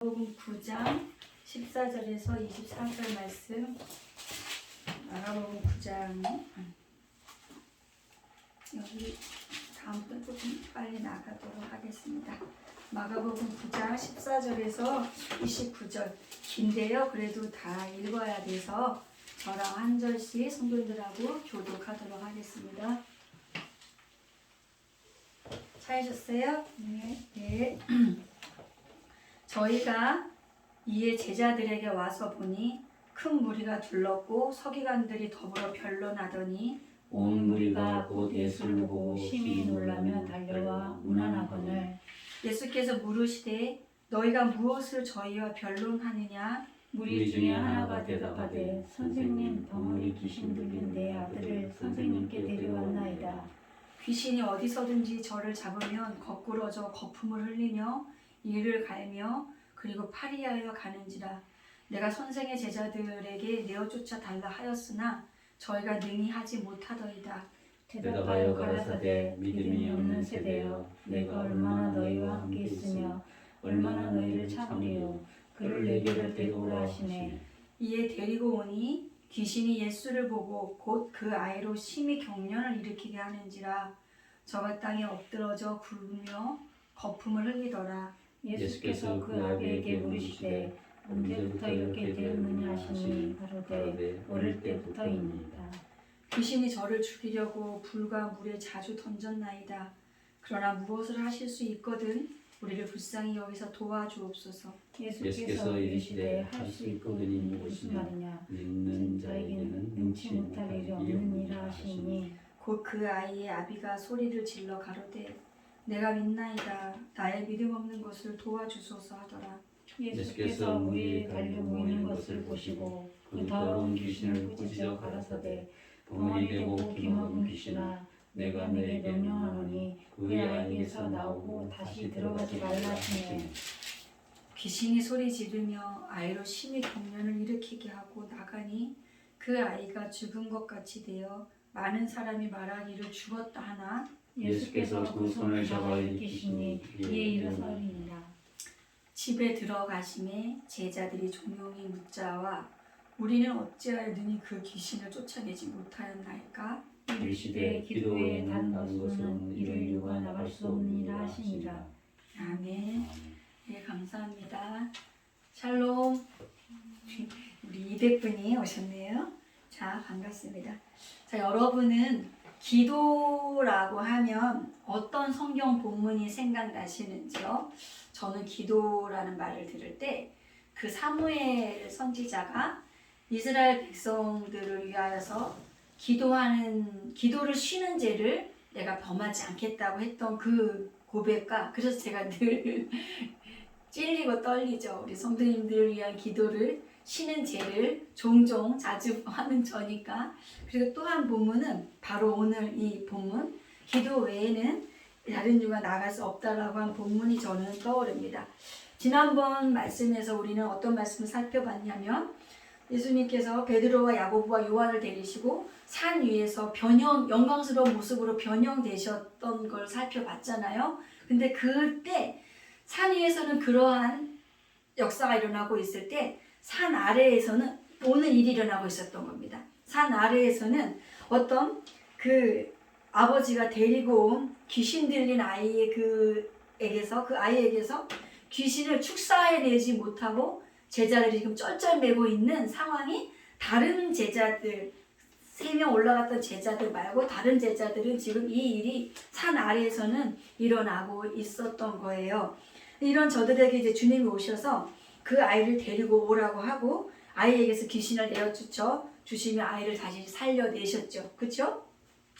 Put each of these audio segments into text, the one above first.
마가복음 9장 14절에서 24절 말씀. 마가복음 9장 여기 다음부터 조금 빨리 나가도록 하겠습니다. 마가복음 9장 14절에서 29절 긴데요. 그래도 다 읽어야 돼서 저랑 한 절씩 성도님들하고 교독하도록 하겠습니다. 찾으셨어요? 네. 저희가 이에 제자들에게 와서 보니 큰 무리가 둘렀고 서기관들이 더불어 변론하더니 온 무리가 곧 예수를 보고 심히 놀라며 달려와 문안하거늘 예수께서 물으시되 너희가 무엇을 저희와 변론하느냐? 무리 중에 하나가 대답하되 선생님 덩어리 귀신 들린 내 아들을 선생님께 데려왔나이다. 귀신이 어디서든지 저를 잡으면 거꾸러져 거품을 흘리며 이를 갈며 그리고 파리하여 가는지라. 내가 선생의 제자들에게 내어 쫓아 달라 하였으나 저희가 능히 하지 못하더이다. 대답하여 가라사대 믿음이 없는 세대여 내가 얼마나 너희와 함께 있으며 얼마나 너희를 참으리요. 그를 내게로 데리고 오라 하시네. 이에 데리고 오니 귀신이 예수를 보고 곧 그 아이로 심히 경련을 일으키게 하는지라. 저가 땅에 엎드러져 굴며 거품을 흘리더라. 예수께서 그 아비에게 물으시되 언제부터 이렇게 되었느냐 하시니 가로되 어릴 때부터이니이다. 귀신이 저를 죽이려고 불과 물에 자주 던졌나이다. 그러나 무엇을 하실 수 있거든 우리를 불쌍히 여기서 도와주옵소서. 예수께서 이르시되 할 수 있거든이 무엇이 말이냐 믿는 자에게는 능치 못할 일이 없는 이라 하시니 곧 그 아이의 아비가 소리를 질러 가로되 내가 믿나이다. 나의 믿음 없는 것을 도와주소서 하더라. 예수께서 무리에 달려 모이는 것을 보시고 그 더러운 귀신을 꾸짖어 가라사대 덩어리 되고 기먹은 귀신아 내가 너에게 명령하노니 그의 아이에게서 나오고 다시 들어가지 말라 하시네. 귀신이 소리 지르며 아이로 심히 경련을 일으키게 하고 나가니 그 아이가 죽은 것 같이 되어 많은 사람이 말하기를 죽었다 하나 예수께서 그 손을 잡아 일으키시니 이에 일어서리니라. 집에 들어가심에 제자들이 조용히 묻자와 우리는 어찌하여 능히 그 귀신을 쫓아내지 못하였나이까? 이르시되 기도에 단 것은 이를 이유가 나갈 수 없느니라 하시니라. 아멘. 네, 감사합니다. 샬롬. 우리 200분이 오셨네요. 자, 반갑습니다. 자, 여러분은 기도라고 하면 어떤 성경 본문이 생각나시는지요? 저는 기도라는 말을 들을 때 그 사무엘 선지자가 이스라엘 백성들을 위하여서 기도를 쉬는 죄를 내가 범하지 않겠다고 했던 그 고백과 그래서 제가 늘 찔리고 떨리죠. 우리 성도님들을 위한 기도를 쉬는 죄를 종종 자주 하는 저니까. 그리고 또 한 본문은 바로 오늘 이 본문 기도 외에는 다른 이유가 나갈 수 없다라고 한 본문이 저는 떠오릅니다. 지난번 말씀에서 우리는 어떤 말씀을 살펴봤냐면 예수님께서 베드로와 야고보와 요한을 데리시고 산 위에서 영광스러운 모습으로 변형되셨던 걸 살펴봤잖아요. 근데 그때 산 위에서는 그러한 역사가 일어나고 있을 때 산 아래에서는 오는 일이 일어나고 있었던 겁니다. 산 아래에서는 어떤 그 아버지가 데리고 온 귀신 들린 그 아이에게서 귀신을 축사해내지 못하고 제자들이 지금 쩔쩔매고 있는 상황이 다른 제자들 3명 올라갔던 제자들 말고 다른 제자들은 지금 이 일이 산 아래에서는 일어나고 있었던 거예요. 이런 저들에게 이제 주님이 오셔서 그 아이를 데리고 오라고 하고 아이에게서 귀신을 내어쫓아 주시며 아이를 다시 살려내셨죠. 그렇죠?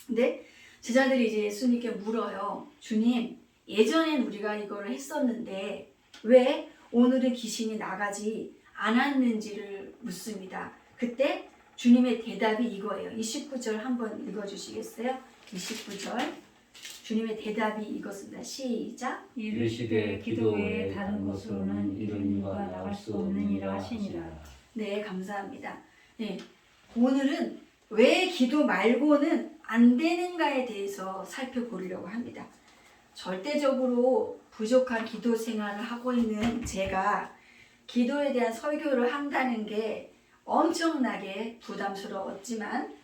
근데 제자들이 이제 예수님께 물어요. 주님, 예전엔 우리가 이거를 했었는데 왜 오늘은 귀신이 나가지 않았는지를 묻습니다. 그때 주님의 대답이 이거예요. 29절 한번 읽어주시겠어요? 29절 주님의 대답이 이것입니다. 시작. 이르시되 기도 외에 다른 것으로는 이런 이유가 나갈 수 없느니라 하시니라. 네, 감사합니다. 네, 오늘은 왜 기도 말고는 안 되는가에 대해서 살펴보려고 합니다. 절대적으로 부족한 기도 생활을 하고 있는 제가 기도에 대한 설교를 한다는 게 엄청나게 부담스러웠지만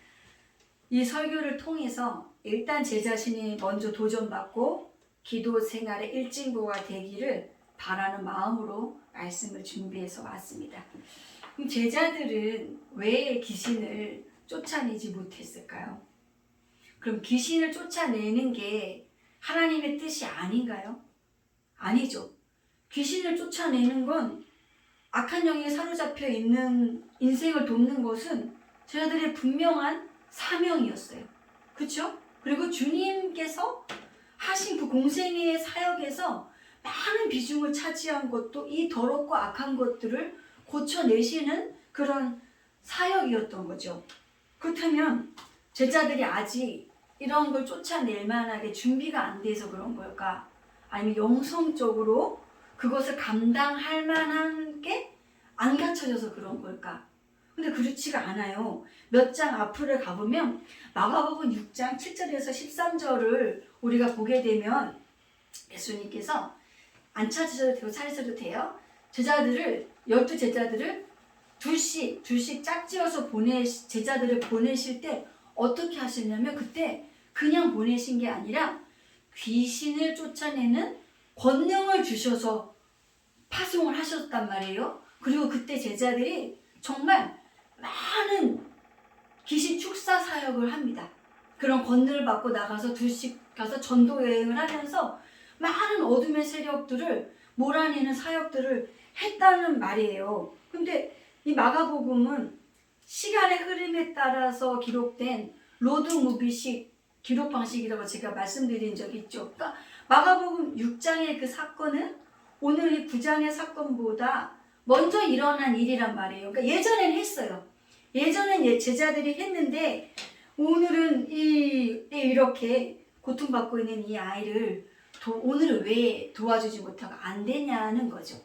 이 설교를 통해서 일단 제 자신이 먼저 도전받고 기도 생활의 일진보가 되기를 바라는 마음으로 말씀을 준비해서 왔습니다. 그럼 제자들은 왜 귀신을 쫓아내지 못했을까요? 그럼 귀신을 쫓아내는 게 하나님의 뜻이 아닌가요? 아니죠. 귀신을 쫓아내는 건 악한 영에 사로잡혀 있는 인생을 돕는 것은 제자들의 분명한 사명이었어요. 그렇죠? 그리고 주님께서 하신 그 공생애의 사역에서 많은 비중을 차지한 것도 이 더럽고 악한 것들을 고쳐내시는 그런 사역이었던 거죠. 그렇다면 제자들이 아직 이런 걸 쫓아낼 만하게 준비가 안 돼서 그런 걸까? 아니면 영성적으로 그것을 감당할 만한 게 안 갖춰져서 그런 걸까? 근데 그렇지가 않아요. 몇 장 앞으로 가보면 마가복음 6장 7절에서 13절을 우리가 보게 되면 예수님께서 안 찾으셔도 되고 찾으셔도 돼요. 제자들을 12제자들을 둘씩 짝지어서 제자들을 보내실 때 어떻게 하셨냐면 그때 그냥 보내신 게 아니라 귀신을 쫓아내는 권능을 주셔서 파송을 하셨단 말이에요. 그리고 그때 제자들이 정말 많은 귀신 축사 사역을 합니다. 그런 권능을 받고 나가서 둘씩 가서 전도 여행을 하면서 많은 어둠의 세력들을 몰아내는 사역들을 했다는 말이에요. 근데 이 마가복음은 시간의 흐름에 따라서 기록된 로드무비식 기록 방식이라고 제가 말씀드린 적이 있죠. 그러니까 마가복음 6장의 그 사건은 오늘 이 9장의 사건보다 먼저 일어난 일이란 말이에요. 그러니까 예전엔 했어요. 예전엔 제자들이 했는데 오늘은 이렇게 고통받고 있는 이 아이를 오늘은 왜 도와주지 못하고 안 되냐는 거죠.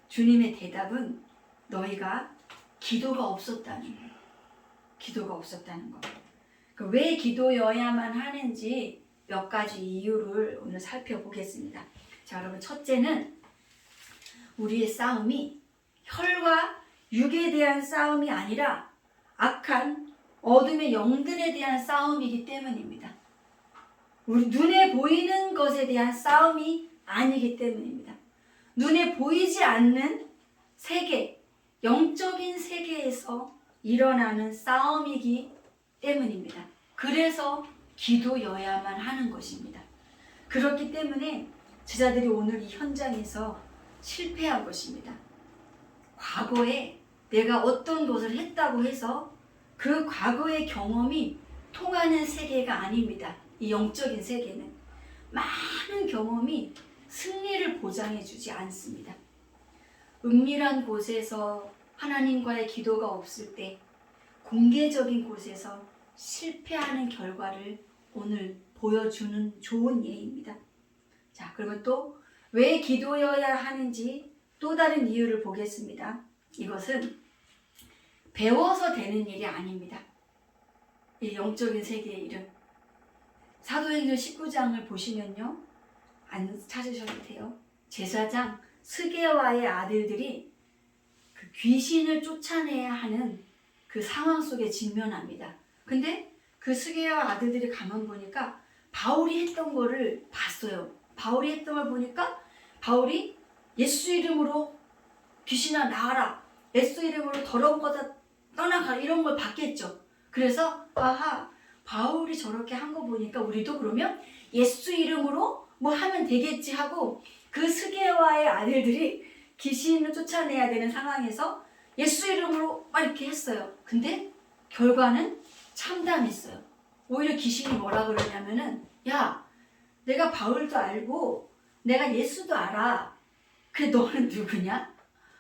주님의 대답은 너희가 기도가 없었다는 거예요. 기도가 없었다는 거. 왜 기도여야만 하는지 몇 가지 이유를 오늘 살펴보겠습니다. 자, 여러분, 첫째는 우리의 싸움이 혈과 육에 대한 싸움이 아니라 악한 어둠의 영들에 대한 싸움이기 때문입니다. 우리 눈에 보이는 것에 대한 싸움이 아니기 때문입니다. 눈에 보이지 않는 세계, 영적인 세계에서 일어나는 싸움이기 때문입니다. 그래서 기도여야만 하는 것입니다. 그렇기 때문에 제자들이 오늘 이 현장에서 실패한 것입니다. 과거에 내가 어떤 것을 했다고 해서 그 과거의 경험이 통하는 세계가 아닙니다. 이 영적인 세계는 많은 경험이 승리를 보장해 주지 않습니다. 은밀한 곳에서 하나님과의 기도가 없을 때 공개적인 곳에서 실패하는 결과를 오늘 보여주는 좋은 예입니다. 자, 그러면 또 왜 기도여야 하는지 또 다른 이유를 보겠습니다. 이것은 배워서 되는 일이 아닙니다. 이 영적인 세계의 일은 사도행전 19장을 보시면요, 안 찾으셔도 돼요. 제사장 스게와의 아들들이 그 귀신을 쫓아내야 하는 그 상황 속에 직면합니다. 근데 그 스게와 아들들이 가만 보니까 바울이 했던 거를 봤어요. 바울이 했던 걸 보니까 바울이 예수 이름으로 귀신아 나가라, 예수 이름으로 더러운 거다 떠나가라, 이런 걸 봤겠죠. 그래서 아하, 바울이 저렇게 한 거 보니까 우리도 그러면 예수 이름으로 뭐 하면 되겠지 하고 그 스게와의 아들들이 귀신을 쫓아내야 되는 상황에서 예수 이름으로 막 이렇게 했어요. 근데 결과는 참담했어요. 오히려 귀신이 뭐라 그러냐면은, 야, 내가 바울도 알고 내가 예수도 알아. 그래 너는 누구냐?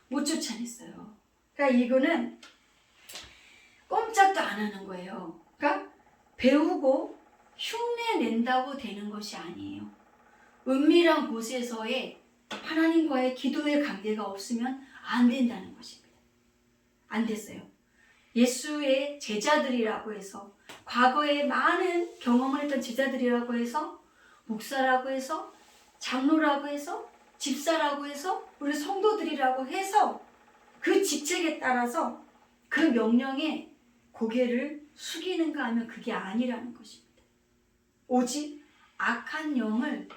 못 쫓아냈어요. 그러니까 이거는 꼼짝도 안 하는 거예요. 그러니까 배우고 흉내 낸다고 되는 것이 아니에요. 은밀한 곳에서의 하나님과의 기도의 관계가 없으면 안 된다는 것입니다. 안 됐어요. 예수의 제자들이라고 해서, 과거에 많은 경험을 했던 제자들이라고 해서, 목사라고 해서, 장로라고 해서 집사라고 해서 우리 성도들이라고 해서 그 직책에 따라서 그 명령에 고개를 숙이는가 하면 그게 아니라는 것입니다. 오직 악한 영을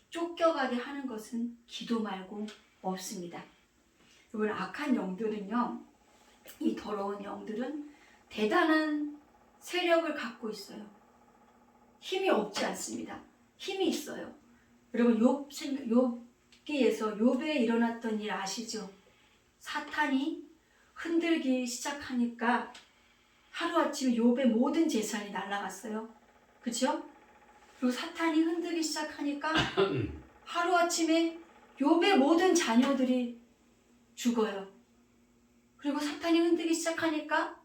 쫓겨가게 하는 것은 기도 말고 없습니다. 여러분, 악한 영들은요, 이 더러운 영들은 대단한 세력을 갖고 있어요. 힘이 없지 않습니다. 힘이 있어요. 여러분, 욥기에서 욥에 일어났던 일 아시죠? 사탄이 흔들기 시작하니까 하루아침에 욥의 모든 재산이 날아갔어요. 그렇죠? 그리고 사탄이 흔들기 시작하니까 하루아침에 욥의 모든 자녀들이 죽어요. 그리고 사탄이 흔들기 시작하니까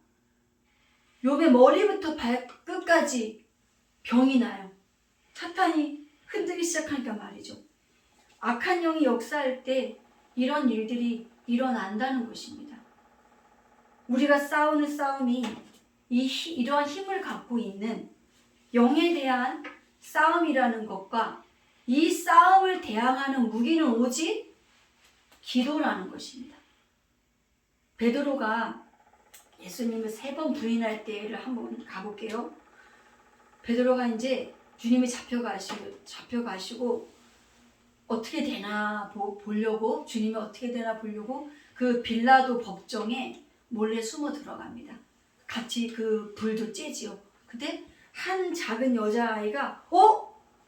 욥의 머리부터 발끝까지 병이 나요. 사탄이 흔들기 시작하니까 말이죠. 악한 영이 역사할 때 이런 일들이 일어난다는 것입니다. 우리가 싸우는 싸움이 이러한 힘을 갖고 있는 영에 대한 싸움이라는 것과 이 싸움을 대항하는 무기는 오직 기도라는 것입니다. 베드로가 예수님을 3번 부인할 때를 한번 가볼게요. 베드로가 이제 주님이 잡혀가시고 어떻게 되나 보려고, 주님이 어떻게 되나 보려고 그 빌라도 법정에 몰래 숨어 들어갑니다. 같이 그 불도 쬐지요. 근데 한 작은 여자아이가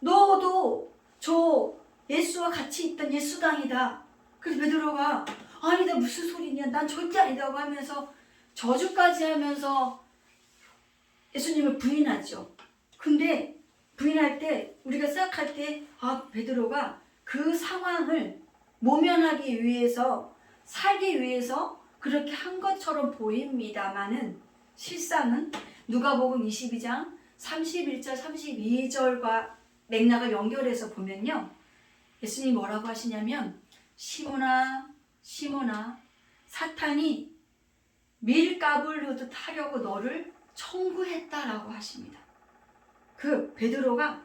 너도 저 예수와 같이 있던 예수당이다. 그래서 베드로가 아니다, 무슨 소리냐, 난 절대 아니다고 하면서 저주까지 하면서 예수님을 부인하죠. 근데 부인할 때 우리가 생각할 때 베드로가 그 상황을 모면하기 위해서, 살기 위해서 그렇게 한 것처럼 보입니다마는 실상은 누가복음 22장 31절 32절과 맥락을 연결해서 보면요, 예수님이 뭐라고 하시냐면 시몬아 시몬아, 사탄이 밀가불 흐듯 하려고 너를 청구했다라고 하십니다. 그 베드로가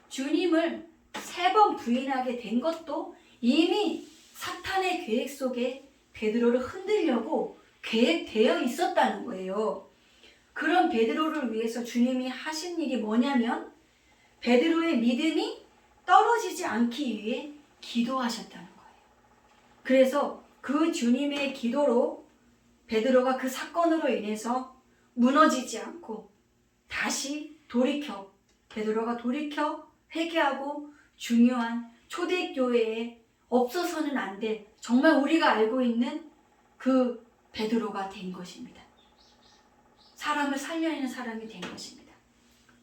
주님을 3번 부인하게 된 것도 이미 사탄의 계획 속에 베드로를 흔들려고 계획되어 있었다는 거예요. 그런 베드로를 위해서 주님이 하신 일이 뭐냐면 베드로의 믿음이 떨어지지 않기 위해 기도하셨다는 거예요. 그래서 그 주님의 기도로 베드로가 그 사건으로 인해서 무너지지 않고 다시 베드로가 돌이켜 회개하고 중요한 초대교회에 없어서는 안 될, 정말 우리가 알고 있는 그 베드로가 된 것입니다. 사람을 살려내는 사람이 된 것입니다.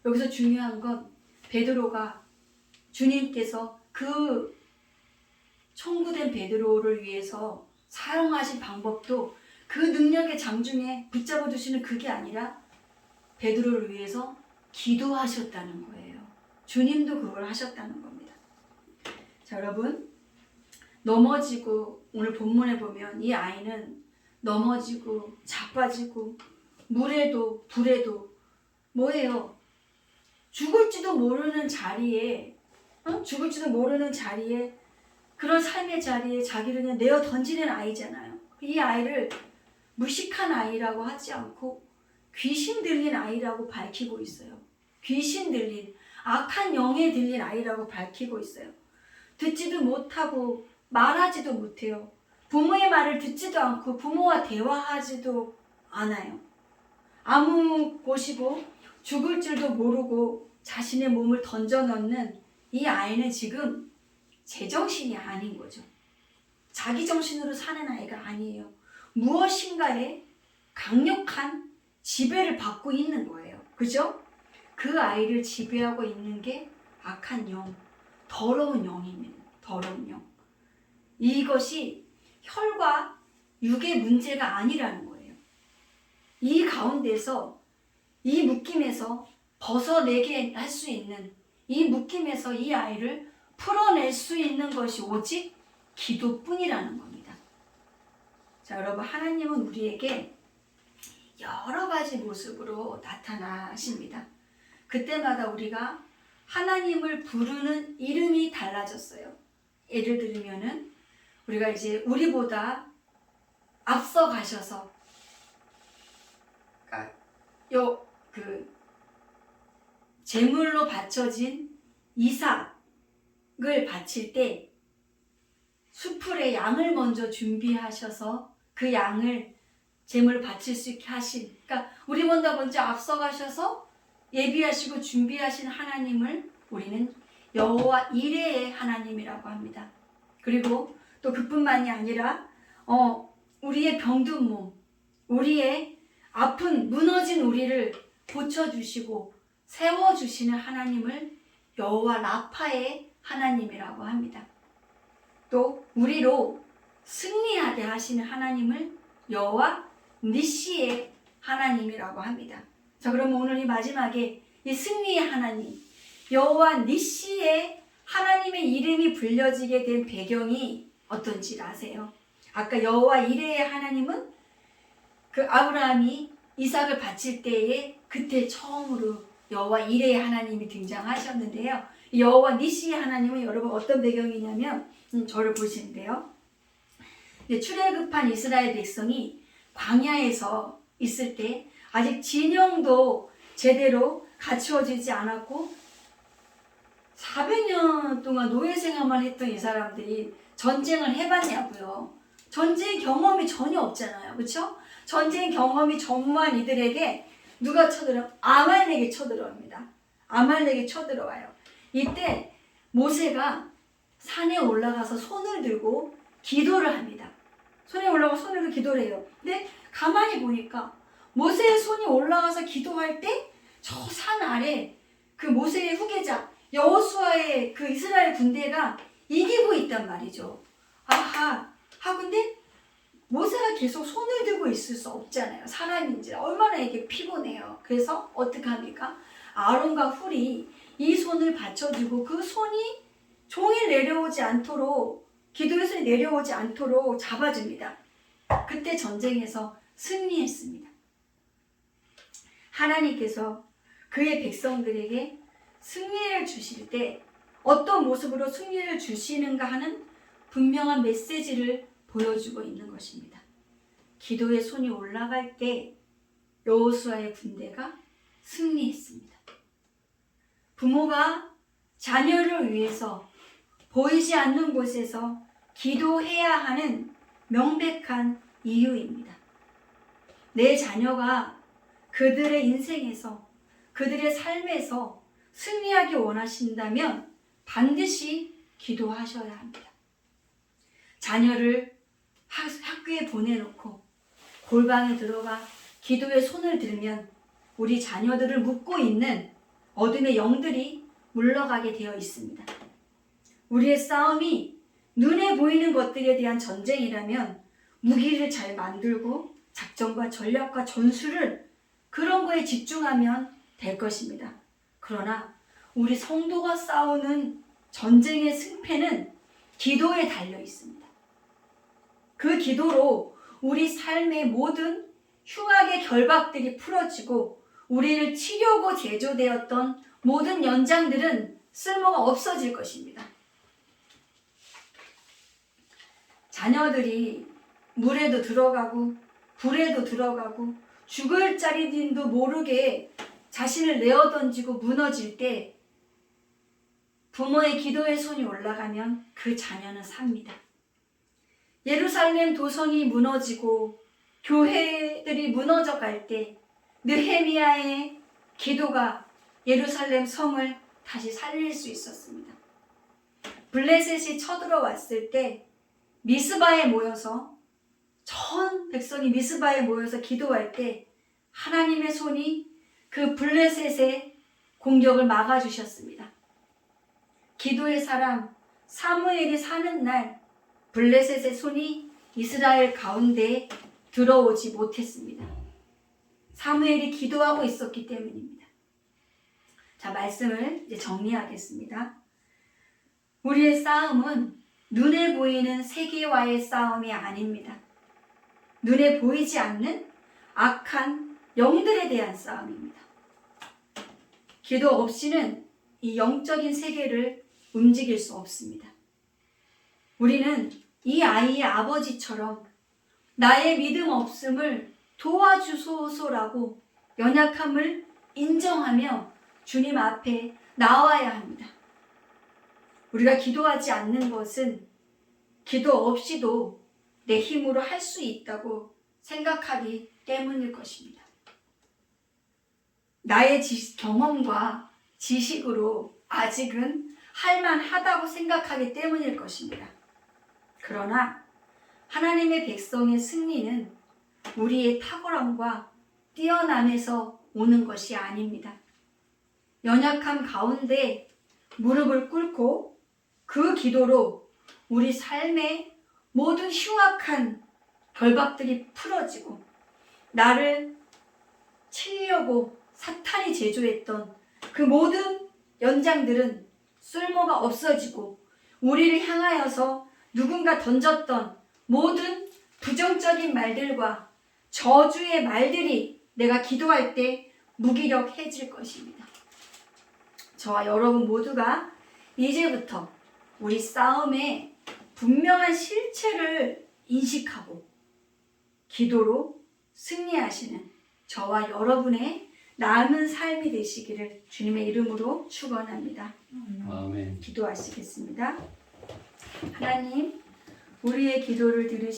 여기서 중요한 건 베드로가 주님께서 그 청구된 베드로를 위해서 사용하신 방법도 그 능력의 장중에 붙잡아 두시는 그게 아니라 베드로를 위해서 기도하셨다는 거예요. 주님도 그걸 하셨다는 겁니다. 자, 여러분, 넘어지고, 오늘 본문에 보면 이 아이는 넘어지고 자빠지고 물에도 불에도 뭐예요? 죽을지도 모르는 자리에 그런 삶의 자리에 자기를 그냥 내어 던지는 아이잖아요. 이 아이를 무식한 아이라고 하지 않고 귀신 들린 아이라고 밝히고 있어요. 귀신 들린, 악한 영에 들린 아이라고 밝히고 있어요. 듣지도 못하고 말하지도 못해요. 부모의 말을 듣지도 않고 부모와 대화하지도 않아요. 아무 곳이고 죽을 줄도 모르고 자신의 몸을 던져넣는 이 아이는 지금 제정신이 아닌 거죠. 자기 정신으로 사는 아이가 아니에요. 무엇인가에 강력한 지배를 받고 있는 거예요. 그죠? 그 아이를 지배하고 있는 게 악한 영, 더러운 영입니다. 더러운 영. 이것이 혈과 육의 문제가 아니라는 거예요. 이 가운데서, 이 묶임에서 벗어내게 할 수 있는, 이 묶임에서 이 아이를 풀어낼 수 있는 것이 오직 기도뿐이라는 겁니다. 자, 여러분, 하나님은 우리에게 여러 가지 모습으로 나타나십니다. 그때마다 우리가 하나님을 부르는 이름이 달라졌어요. 예를 들면은 우리가 이제 우리보다 앞서 가셔서 제물로 바쳐진 이삭을 바칠 때 수풀에 양을 먼저 준비하셔서 그 양을 제물을 바칠 수 있게 하신, 그러니까 우리보다 먼저 앞서 가셔서 예비하시고 준비하신 하나님을 우리는 여호와 이레의 하나님이라고 합니다. 그리고 또 그뿐만이 아니라 우리의 병든 몸, 우리의 아픈 무너진 우리를 고쳐주시고 세워주시는 하나님을 여호와 라파의 하나님이라고 합니다. 또 우리로 승리하게 하시는 하나님을 여호와 니시의 하나님이라고 합니다. 자, 그러면 오늘 이 마지막에 이 승리의 하나님, 여호와 니시의 하나님의 이름이 불려지게 된 배경이 어떤지 아세요? 아까 여호와 이레의 하나님은 그 아브라함이 이삭을 바칠 때에 그때 처음으로 여호와 이레의 하나님이 등장하셨는데요. 여호와 니시의 하나님은 여러분 어떤 배경이냐면 저를 보시면 돼요. 출애굽한 이스라엘 백성이 광야에서 있을 때 아직 진영도 제대로 갖추어지지 않았고 400년 동안 노예 생활만 했던 이 사람들이 전쟁을 해봤냐고요. 전쟁 경험이 전혀 없잖아요. 그렇죠? 전쟁 경험이 전무한 이들에게 누가 아말렉이 쳐들어옵니다. 아말렉이 쳐들어와요. 이때 모세가 산에 올라가서 손을 들고 기도를 합니다. 손에 올라가서 손을 들고 기도를 해요. 근데 가만히 보니까 모세의 손이 올라가서 기도할 때 저 산 아래 그 모세의 후계자 여호수아의 그 이스라엘 군대가 이기고 있단 말이죠. 아하. 근데 모세가 계속 손을 들고 있을 수 없잖아요. 사람인지 얼마나 이게 피곤해요. 그래서 어떻게 합니까? 아론과 훌이 이 손을 받쳐주고 그 손이 종일 내려오지 않도록, 기도의 손이 내려오지 않도록 잡아줍니다. 그때 전쟁에서 승리했습니다. 하나님께서 그의 백성들에게 승리를 주실 때 어떤 모습으로 승리를 주시는가 하는 분명한 메시지를 보여주고 있는 것입니다. 기도의 손이 올라갈 때 여호수아의 군대가 승리했습니다. 부모가 자녀를 위해서 보이지 않는 곳에서 기도해야 하는 명백한 이유입니다. 내 자녀가 그들의 인생에서, 그들의 삶에서 승리하기 원하신다면 반드시 기도하셔야 합니다. 자녀를 학교에 보내놓고 골방에 들어가 기도에 손을 들면 우리 자녀들을 묶고 있는 어둠의 영들이 물러가게 되어 있습니다. 우리의 싸움이 눈에 보이는 것들에 대한 전쟁이라면 무기를 잘 만들고 작전과 전략과 전술을 그런 거에 집중하면 될 것입니다. 그러나 우리 성도가 싸우는 전쟁의 승패는 기도에 달려 있습니다. 그 기도로 우리 삶의 모든 흉악의 결박들이 풀어지고 우리를 치려고 제조되었던 모든 연장들은 쓸모가 없어질 것입니다. 자녀들이 물에도 들어가고 불에도 들어가고 죽을 자리인도 모르게 자신을 내어던지고 무너질 때 부모의 기도의 손이 올라가면 그 자녀는 삽니다. 예루살렘 도성이 무너지고 교회들이 무너져 갈 때 느헤미야의 기도가 예루살렘 성을 다시 살릴 수 있었습니다. 블레셋이 쳐들어왔을 때 미스바에 모여서 전 백성이 미스바에 모여서 기도할 때 하나님의 손이 그 블레셋의 공격을 막아주셨습니다. 기도의 사람 사무엘이 사는 날 블레셋의 손이 이스라엘 가운데에 들어오지 못했습니다. 사무엘이 기도하고 있었기 때문입니다. 자, 말씀을 이제 정리하겠습니다. 우리의 싸움은 눈에 보이는 세계와의 싸움이 아닙니다. 눈에 보이지 않는 악한 영들에 대한 싸움입니다. 기도 없이는 이 영적인 세계를 움직일 수 없습니다. 우리는 이 아이의 아버지처럼 나의 믿음 없음을 도와주소서라고 연약함을 인정하며 주님 앞에 나와야 합니다. 우리가 기도하지 않는 것은 기도 없이도 내 힘으로 할 수 있다고 생각하기 때문일 것입니다. 나의 경험과 지식으로 아직은 할만하다고 생각하기 때문일 것입니다. 그러나 하나님의 백성의 승리는 우리의 탁월함과 뛰어남에서 오는 것이 아닙니다. 연약함 가운데 무릎을 꿇고 그 기도로 우리 삶의 모든 흉악한 결박들이 풀어지고 나를 치려고 사탄이 제조했던 그 모든 연장들은 쓸모가 없어지고 우리를 향하여서 누군가 던졌던 모든 부정적인 말들과 저주의 말들이 내가 기도할 때 무기력해질 것입니다. 저와 여러분 모두가 이제부터 우리 싸움의 분명한 실체를 인식하고 기도로 승리하시는 저와 여러분의 남은 삶이 되시기를 주님의 이름으로 축원합니다. 아멘. 기도하시겠습니다. 하나님, 우리의 기도를 들으시